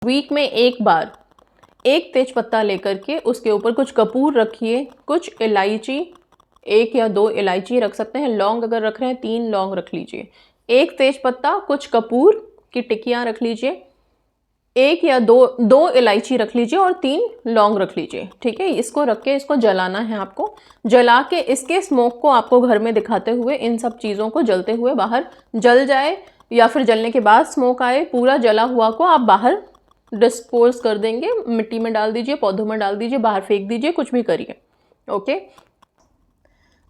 Week में एक बार एक तेज पत्ता लेकर के उसके ऊपर कुछ कपूर रखिए, कुछ इलायची, 1 या 2 इलायची रख सकते हैं, लौंग अगर रख रहे हैं 3 लौंग रख लीजिए, 1 तेज पत्ता, कुछ कपूर की टिक्कियाँ रख लीजिए, 1 या 2 इलायची रख लीजिए और 3 लौंग रख लीजिए। ठीक है, इसको रख के इसको जलाना है आपको। जला के इसके स्मोक को आपको घर में दिखाते हुए इन सब चीज़ों को जलते हुए बाहर जल जाए या फिर जलने के बाद स्मोक आए, पूरा जला हुआ को आप बाहर डिस्पोज कर देंगे, मिट्टी में डाल दीजिए, पौधों में डाल दीजिए, बाहर फेंक दीजिए, कुछ भी करिए। ओके,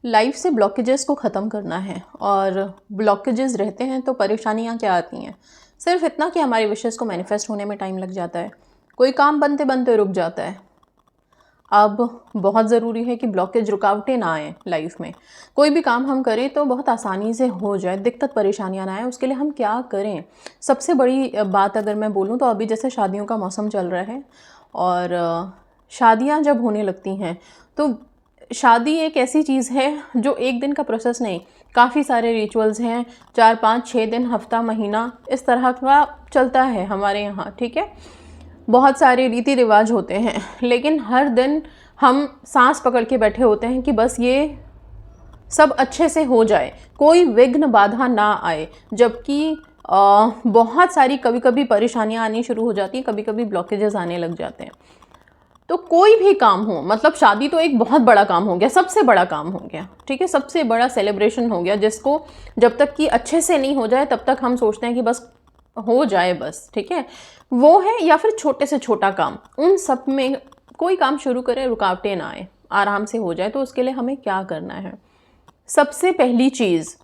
लाइफ से ब्लॉकेजेस को ख़त्म करना है। और ब्लॉकेजेस रहते हैं तो परेशानियाँ क्या आती हैं? सिर्फ इतना कि हमारे विशेज़ को मैनिफेस्ट होने में टाइम लग जाता है, कोई काम बनते बनते रुक जाता है। अब बहुत ज़रूरी है कि ब्लॉकेज, रुकावटें ना आए लाइफ में। कोई भी काम हम करें तो बहुत आसानी से हो जाए, दिक्कत परेशानियाँ ना आए, उसके लिए हम क्या करें? सबसे बड़ी बात अगर मैं बोलूँ तो अभी जैसे शादियों का मौसम चल रहा है और शादियाँ जब होने लगती हैं तो शादी एक ऐसी चीज़ है जो एक दिन का प्रोसेस नहीं, काफ़ी सारे रिचुअल्स हैं, 4, 5, 6 दिन, हफ्ता, महीना इस तरह का चलता है हमारे यहाँ। ठीक है, बहुत सारे रीति रिवाज होते हैं, लेकिन हर दिन हम सांस पकड़ के बैठे होते हैं कि बस ये सब अच्छे से हो जाए, कोई विघ्न बाधा ना आए। जबकि बहुत सारी कभी कभी परेशानियां आनी शुरू हो जाती हैं, कभी कभी ब्लॉकेजेस आने लग जाते हैं। तो कोई भी काम हो, मतलब शादी तो एक बहुत बड़ा काम हो गया, सबसे बड़ा काम हो गया। ठीक है, सबसे बड़ा सेलिब्रेशन हो गया, जिसको जब तक कि अच्छे से नहीं हो जाए तब तक हम सोचते हैं कि बस हो जाए बस। ठीक है, वो है, या फिर छोटे से छोटा काम, उन सब में कोई काम शुरू करें, रुकावटें ना आए, आराम से हो जाए। तो उसके लिए हमें क्या करना है? सबसे पहली चीज़,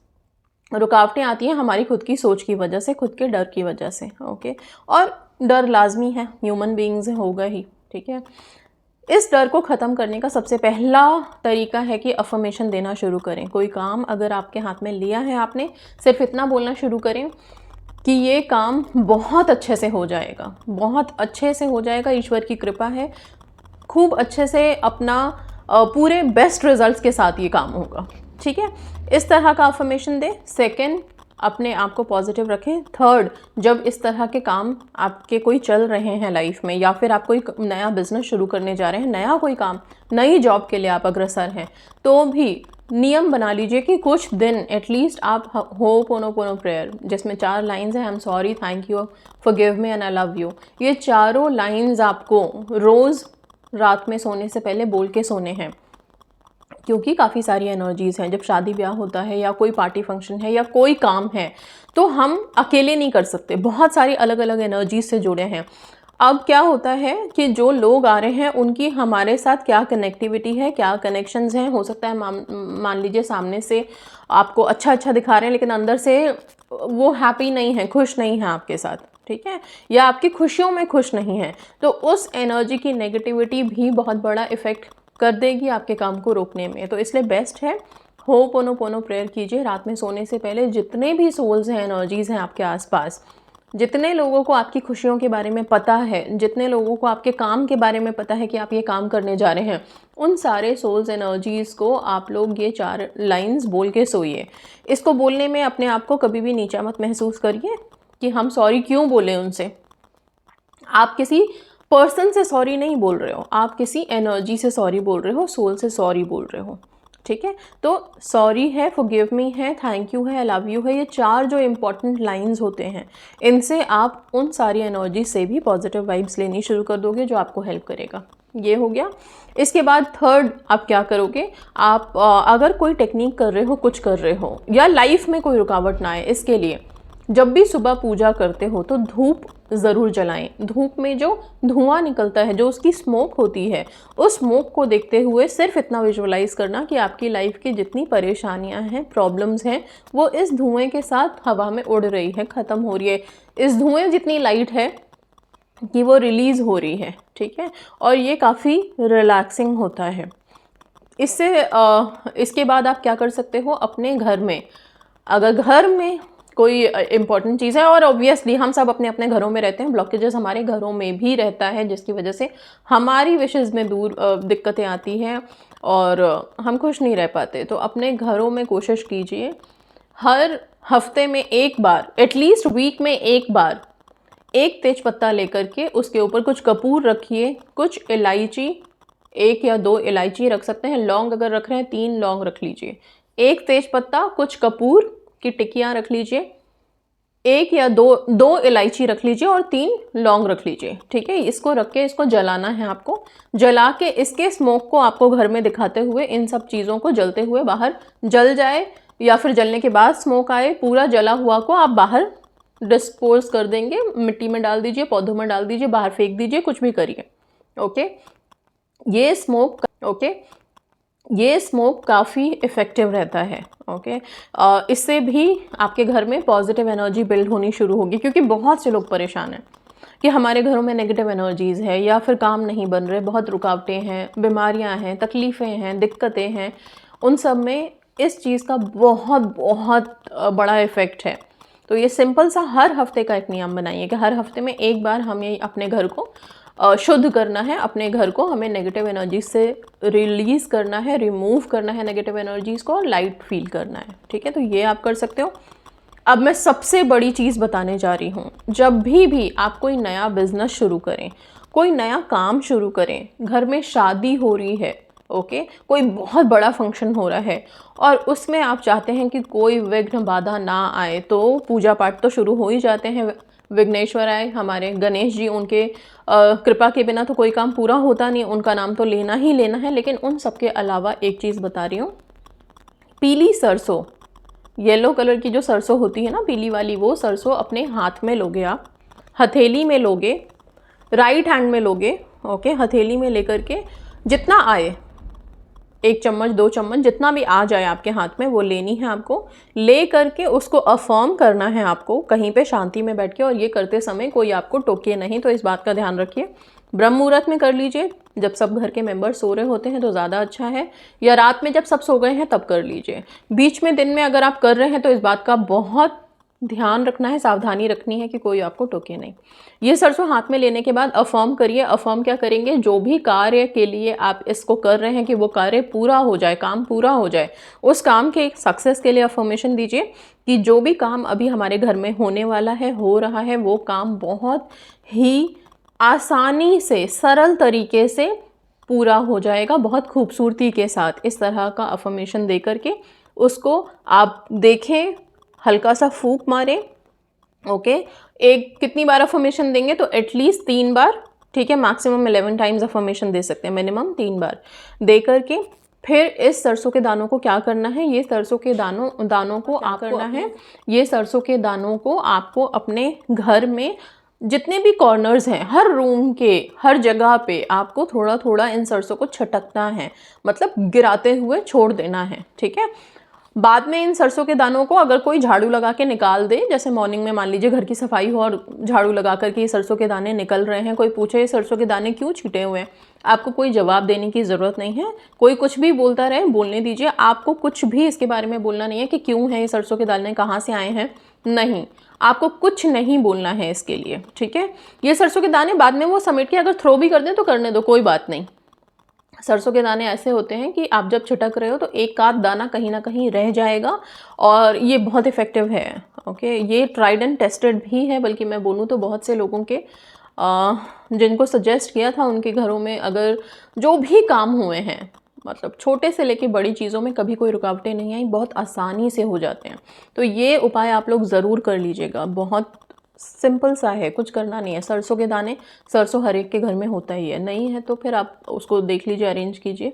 रुकावटें आती हैं हमारी खुद की सोच की वजह से, खुद के डर की वजह से। ओके, और डर लाजमी है, ह्यूमन बीइंग्स होगा ही। ठीक है, इस डर को ख़त्म करने का सबसे पहला तरीका है कि अफर्मेशन देना शुरू करें। कोई काम अगर आपके हाथ में लिया है, आपने सिर्फ इतना बोलना शुरू करें कि ये काम बहुत अच्छे से हो जाएगा, बहुत अच्छे से हो जाएगा, ईश्वर की कृपा है, खूब अच्छे से अपना पूरे बेस्ट रिजल्ट्स के साथ ये काम होगा। ठीक है, इस तरह का अफर्मेशन दें। सेकंड, अपने आप को पॉजिटिव रखें। थर्ड, जब इस तरह के काम आपके कोई चल रहे हैं लाइफ में, या फिर आप कोई नया बिजनेस शुरू करने जा रहे हैं, नया कोई काम, नई जॉब के लिए आप अग्रसर हैं, तो भी नियम बना लीजिए कि कुछ दिन एटलीस्ट आप होपोनोपोनो प्रेयर, जिसमें 4 लाइन्स हैं, I am sorry, thank you, forgive me and I love you, ये चारों लाइन्स आपको रोज़ रात में सोने से पहले बोल के सोने हैं। क्योंकि काफ़ी सारी एनर्जीज़ हैं, जब शादी ब्याह होता है या कोई पार्टी फंक्शन है या कोई काम है तो हम अकेले नहीं कर सकते, बहुत सारी अलग अलग एनर्जीज से जुड़े हैं। अब क्या होता है कि जो लोग आ रहे हैं उनकी हमारे साथ क्या कनेक्टिविटी है, क्या कनेक्शंस हैं। हो सकता है मान लीजिए सामने से आपको अच्छा अच्छा दिखा रहे हैं लेकिन अंदर से वो हैप्पी नहीं है, खुश नहीं है आपके साथ। ठीक है, या आपकी खुशियों में खुश नहीं है, तो उस एनर्जी की नेगेटिविटी भी बहुत बड़ा इफ़ेक्ट कर देगी आपके काम को रोकने में। तो इसलिए बेस्ट है होपोनोपोनो प्रेयर कीजिए रात में सोने से पहले। जितने भी सोल्स हैं, एनर्जीज़ हैं आपके आसपास, जितने लोगों को आपकी खुशियों के बारे में पता है, जितने लोगों को आपके काम के बारे में पता है कि आप ये काम करने जा रहे हैं, उन सारे सोल्स एनर्जीज़ को आप लोग ये 4 लाइन्स बोल के सोइए। इसको बोलने में अपने आप को कभी भी नीचा मत महसूस करिए कि हम सॉरी क्यों बोले उनसे। आप किसी पर्सन से सॉरी नहीं बोल रहे हो, आप किसी एनर्जी से सॉरी बोल रहे हो, सोल से सॉरी बोल रहे हो। ठीक है, तो सॉरी है, फॉरगिव मी है, थैंक यू है, आई लव यू है, ये 4 जो इम्पॉर्टेंट लाइंस होते हैं, इनसे आप उन सारी एनर्जी से भी पॉजिटिव वाइब्स लेनी शुरू कर दोगे, जो आपको हेल्प करेगा। ये हो गया। इसके बाद थर्ड आप क्या करोगे? आप अगर कोई टेक्निक कर रहे हो, कुछ कर रहे हो, या लाइफ में कोई रुकावट ना आए, इसके लिए जब भी सुबह पूजा करते हो तो धूप ज़रूर जलाएं। धूप में जो धुआं निकलता है, जो उसकी स्मोक होती है, उस स्मोक को देखते हुए सिर्फ इतना विजुअलाइज करना कि आपकी लाइफ की जितनी परेशानियां हैं, प्रॉब्लम्स हैं, वो इस धुएं के साथ हवा में उड़ रही है, ख़त्म हो रही है। इस धुएं जितनी लाइट है कि वो रिलीज़ हो रही है। ठीक है, और ये काफ़ी रिलैक्सिंग होता है। इसके बाद आप क्या कर सकते हो? अपने घर में, अगर घर में कोई इम्पॉर्टेंट चीज़ है, और ऑब्वियसली हम सब अपने अपने घरों में रहते हैं, ब्लॉकेजेस हमारे घरों में भी रहता है, जिसकी वजह से हमारी विशेज़ में दिक्कतें आती हैं और हम खुश नहीं रह पाते। तो अपने घरों में कोशिश कीजिए हर हफ्ते में एक बार, एटलीस्ट वीक में एक बार, एक तेज पत्ता लेकर के उसके ऊपर कुछ कपूर रखिए, कुछ इलायची, 1 या 2 इलायची रख सकते हैं, लौंग अगर रख रहे हैं 3 लौंग रख लीजिए, एक तेज पत्ता, कुछ कपूर की टिक्कियाँ रख लीजिए, 1 या 2 इलायची रख लीजिए और 3 लौंग रख लीजिए। ठीक है, इसको रख के इसको जलाना है आपको। जला के इसके स्मोक को आपको घर में दिखाते हुए इन सब चीज़ों को जलते हुए बाहर जल जाए या फिर जलने के बाद स्मोक आए, पूरा जला हुआ को आप बाहर डिस्पोज कर देंगे, मिट्टी में डाल दीजिए, पौधों में डाल दीजिए, बाहर फेंक दीजिए, कुछ भी करिए। ओके, ये स्मोक काफ़ी इफ़ेक्टिव रहता है। ओके, इससे भी आपके घर में पॉजिटिव एनर्जी बिल्ड होनी शुरू होगी, क्योंकि बहुत से लोग परेशान हैं कि हमारे घरों में नेगेटिव एनर्जीज़ है या फिर काम नहीं बन रहे, बहुत रुकावटें हैं, बीमारियां हैं, तकलीफ़ें हैं, दिक्कतें हैं। उन सब में इस चीज़ का बहुत बहुत बड़ा इफ़ेक्ट है। तो ये सिंपल सा हर हफ्ते का एक नियम बनाइए कि हर हफ्ते में एक बार हमें अपने घर को शुद्ध करना है, अपने घर को हमें नेगेटिव एनर्जी से रिलीज़ करना है, रिमूव करना है नेगेटिव एनर्जीज़ को, और लाइट फील करना है। ठीक है, तो ये आप कर सकते हो। अब मैं सबसे बड़ी चीज़ बताने जा रही हूँ। जब भी आप कोई नया बिजनेस शुरू करें, कोई नया काम शुरू करें, घर में शादी हो रही है, ओके, कोई बहुत बड़ा फंक्शन हो रहा है और उसमें आप चाहते हैं कि कोई विघ्न बाधा ना आए, तो पूजा पाठ तो शुरू हो ही जाते हैं। विघ्नेश्वर आए हमारे गणेश जी, उनके कृपा के बिना तो कोई काम पूरा होता नहीं, उनका नाम तो लेना ही लेना है। लेकिन उन सब के अलावा एक चीज़ बता रही हूँ, पीली सरसों, येलो कलर की जो सरसों होती है ना, पीली वाली, वो सरसों अपने हाथ में लोगे आप, हथेली में लोगे, राइट हैंड में लोगे। ओके, हथेली में लेकर के जितना आए, 1 चम्मच 2 चम्मच जितना भी आ जाए आपके हाथ में, वो लेनी है आपको। ले करके उसको अफर्म करना है आपको कहीं पे शांति में बैठ के, और ये करते समय कोई आपको टोके नहीं, तो इस बात का ध्यान रखिए। ब्रह्म मुहूर्त में कर लीजिए, जब सब घर के मेंबर सो रहे होते हैं तो ज़्यादा अच्छा है, या रात में जब सब सो गए हैं तब कर लीजिए। बीच में दिन में अगर आप कर रहे हैं तो इस बात का बहुत ध्यान रखना है, सावधानी रखनी है कि कोई आपको टोके नहीं। ये सरसों हाथ में लेने के बाद अफर्म करिए। अफर्म क्या करेंगे, जो भी कार्य के लिए आप इसको कर रहे हैं कि वो कार्य पूरा हो जाए, काम पूरा हो जाए, उस काम के सक्सेस के लिए अफर्मेशन दीजिए कि जो भी काम अभी हमारे घर में होने वाला है, हो रहा है, वो काम बहुत ही आसानी से, सरल तरीके से पूरा हो जाएगा, बहुत खूबसूरती के साथ। इस तरह का अफर्मेशन दे करके उसको आप देखें, हल्का सा फूंक मारें। ओके, एक कितनी बार अफर्मेशन देंगे, तो एटलीस्ट 3 बार। ठीक है, मैक्सिमम 11 टाइम्स अफर्मेशन दे सकते हैं, मिनिमम 3 बार दे करके फिर इस सरसों के दानों को क्या करना है, ये सरसों के दानों को आप करना है, ये सरसों के दानों को आपको अपने घर में जितने भी कॉर्नर्स हैं, हर रूम के हर जगह पे आपको थोड़ा थोड़ा इन सरसों को छटकना है, मतलब गिराते हुए छोड़ देना है। ठीक है, बाद में इन सरसों के दानों को अगर कोई झाड़ू लगा के निकाल दे, जैसे मॉर्निंग में मान लीजिए घर की सफाई हो और झाड़ू लगा करके ये सरसों के दाने निकल रहे हैं, कोई पूछे ये सरसों के दाने क्यों छिटे हुए हैं, आपको कोई जवाब देने की ज़रूरत नहीं है। कोई कुछ भी बोलता रहे, बोलने दीजिए, आपको कुछ भी इसके बारे में बोलना नहीं है कि क्यों है ये सरसों के दाने, कहाँ से आए हैं, नहीं, आपको कुछ नहीं बोलना है इसके लिए। ठीक है, ये सरसों के दाने बाद में वो समेट के अगर थ्रो भी कर दें तो करने दो, कोई बात नहीं। सरसों के दाने ऐसे होते हैं कि आप जब छिटक रहे हो तो एक आध दाना कहीं ना कहीं रह जाएगा, और ये बहुत इफ़ेक्टिव है। ओके, ये ट्राइड एंड टेस्टेड भी है, बल्कि मैं बोलूँ तो बहुत से लोगों के जिनको सजेस्ट किया था उनके घरों में अगर जो भी काम हुए हैं, मतलब छोटे से लेके बड़ी चीज़ों में कभी कोई रुकावटें नहीं आई, बहुत आसानी से हो जाते हैं। तो ये उपाय आप लोग ज़रूर कर लीजिएगा, बहुत सिंपल सा है, कुछ करना नहीं है। सरसों के दाने, सरसों हर एक के घर में होता ही है, नहीं है तो फिर आप उसको देख लीजिए, अरेंज कीजिए।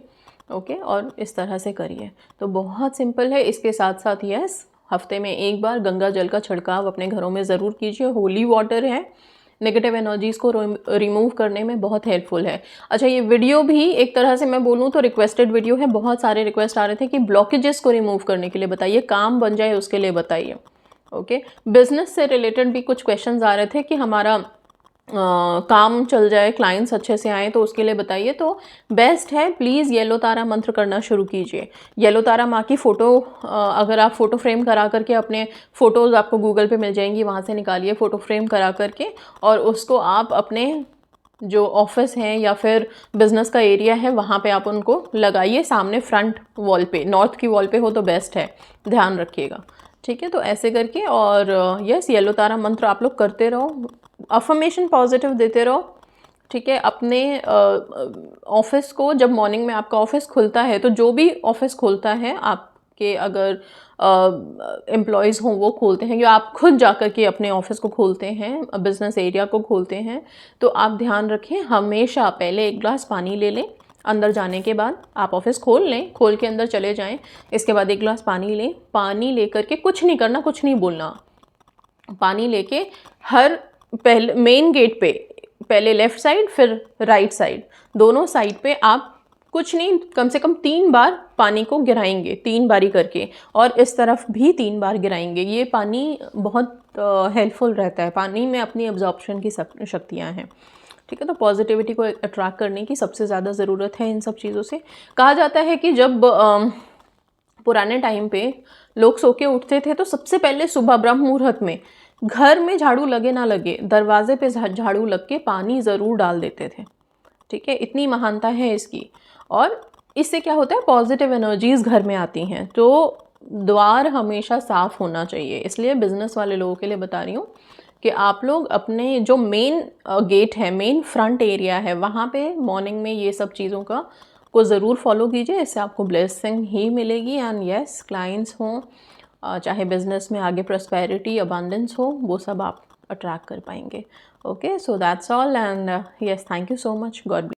ओके, और इस तरह से करिए, तो बहुत सिंपल है। इसके साथ साथ यस, हफ्ते में एक बार गंगा जल का छिड़काव अपने घरों में ज़रूर कीजिए। होली वाटर है, नेगेटिव एनर्जीज़ को रिमूव करने में बहुत हेल्पफुल है। अच्छा, ये वीडियो भी एक तरह से मैं बोलूँ तो रिक्वेस्टेड वीडियो है, बहुत सारे रिक्वेस्ट आ रहे थे कि ब्लॉकेजेस को रिमूव करने के लिए बताइए, काम बन जाए उसके लिए बताइए। ओके, बिजनेस से रिलेटेड भी कुछ क्वेश्चंस आ रहे थे कि हमारा काम चल जाए, क्लाइंट्स अच्छे से आए, तो उसके लिए बताइए। तो बेस्ट है, प्लीज़ येलो तारा मंत्र करना शुरू कीजिए। येलो तारा माँ की फ़ोटो, अगर आप फ़ोटो फ्रेम करा करके, अपने फ़ोटोज़ आपको गूगल पे मिल जाएंगी, वहाँ से निकालिए फ़ोटो फ्रेम करा करके, और उसको आप अपने जो ऑफिस है या फिर बिज़नेस का एरिया है वहाँ पे आप उनको लगाइए, सामने फ्रंट वॉल पे, नॉर्थ की वॉल पे हो तो बेस्ट है, ध्यान रखिएगा। ठीक है, तो ऐसे करके और यस येलो तारा मंत्र आप लोग करते रहो, अफर्मेशन पॉजिटिव देते रहो। ठीक है, अपने ऑफिस को जब मॉर्निंग में आपका ऑफिस खुलता है, तो जो भी ऑफिस खुलता है आपके अगर एम्प्लॉयज़ हों वो खोलते हैं, या आप खुद जाकर के अपने ऑफिस को खोलते हैं, बिजनेस एरिया को खोलते हैं, तो आप ध्यान रखें हमेशा पहले एक ग्लास पानी ले लें। अंदर जाने के बाद आप ऑफिस खोल लें, खोल के अंदर चले जाएं, इसके बाद एक ग्लास पानी लें। पानी लेकर के कुछ नहीं करना, कुछ नहीं बोलना, पानी लेके हर पहले मेन गेट पे पहले लेफ़्ट साइड फिर राइट साइड, दोनों साइड पे आप कुछ नहीं कम से कम 3 बार पानी को गिराएंगे, 3 बारी करके, और इस तरफ भी 3 बार गिराएंगे। ये पानी बहुत हेल्पफुल रहता है, पानी में अपनी एब्जॉर्प्शन की शक्तियाँ हैं। ठीक है, तो पॉजिटिविटी को अट्रैक्ट करने की सबसे ज़्यादा ज़रूरत है इन सब चीज़ों से। कहा जाता है कि जब पुराने टाइम पे लोग सो के उठते थे तो सबसे पहले सुबह ब्रह्म मुहूर्त में घर में झाड़ू लगे ना लगे, दरवाजे पे झाड़ू लग के पानी ज़रूर डाल देते थे। ठीक है, इतनी महानता है इसकी। और इससे क्या होता है, पॉजिटिव एनर्जीज़ घर में आती हैं। तो द्वार हमेशा साफ़ होना चाहिए। इसलिए बिज़नेस वाले लोगों के लिए बता रही हूँ कि आप लोग अपने जो मेन गेट है, मेन फ्रंट एरिया है, वहाँ पे मॉर्निंग में ये सब चीज़ों को ज़रूर फॉलो कीजिए। इससे आपको ब्लेसिंग ही मिलेगी। एंड यस, क्लाइंट्स हों, चाहे बिज़नेस में आगे प्रॉस्पेरिटी अबंडेंस हो, वो सब आप अट्रैक्ट कर पाएंगे। Okay, so that's all and yes, thank you so much. God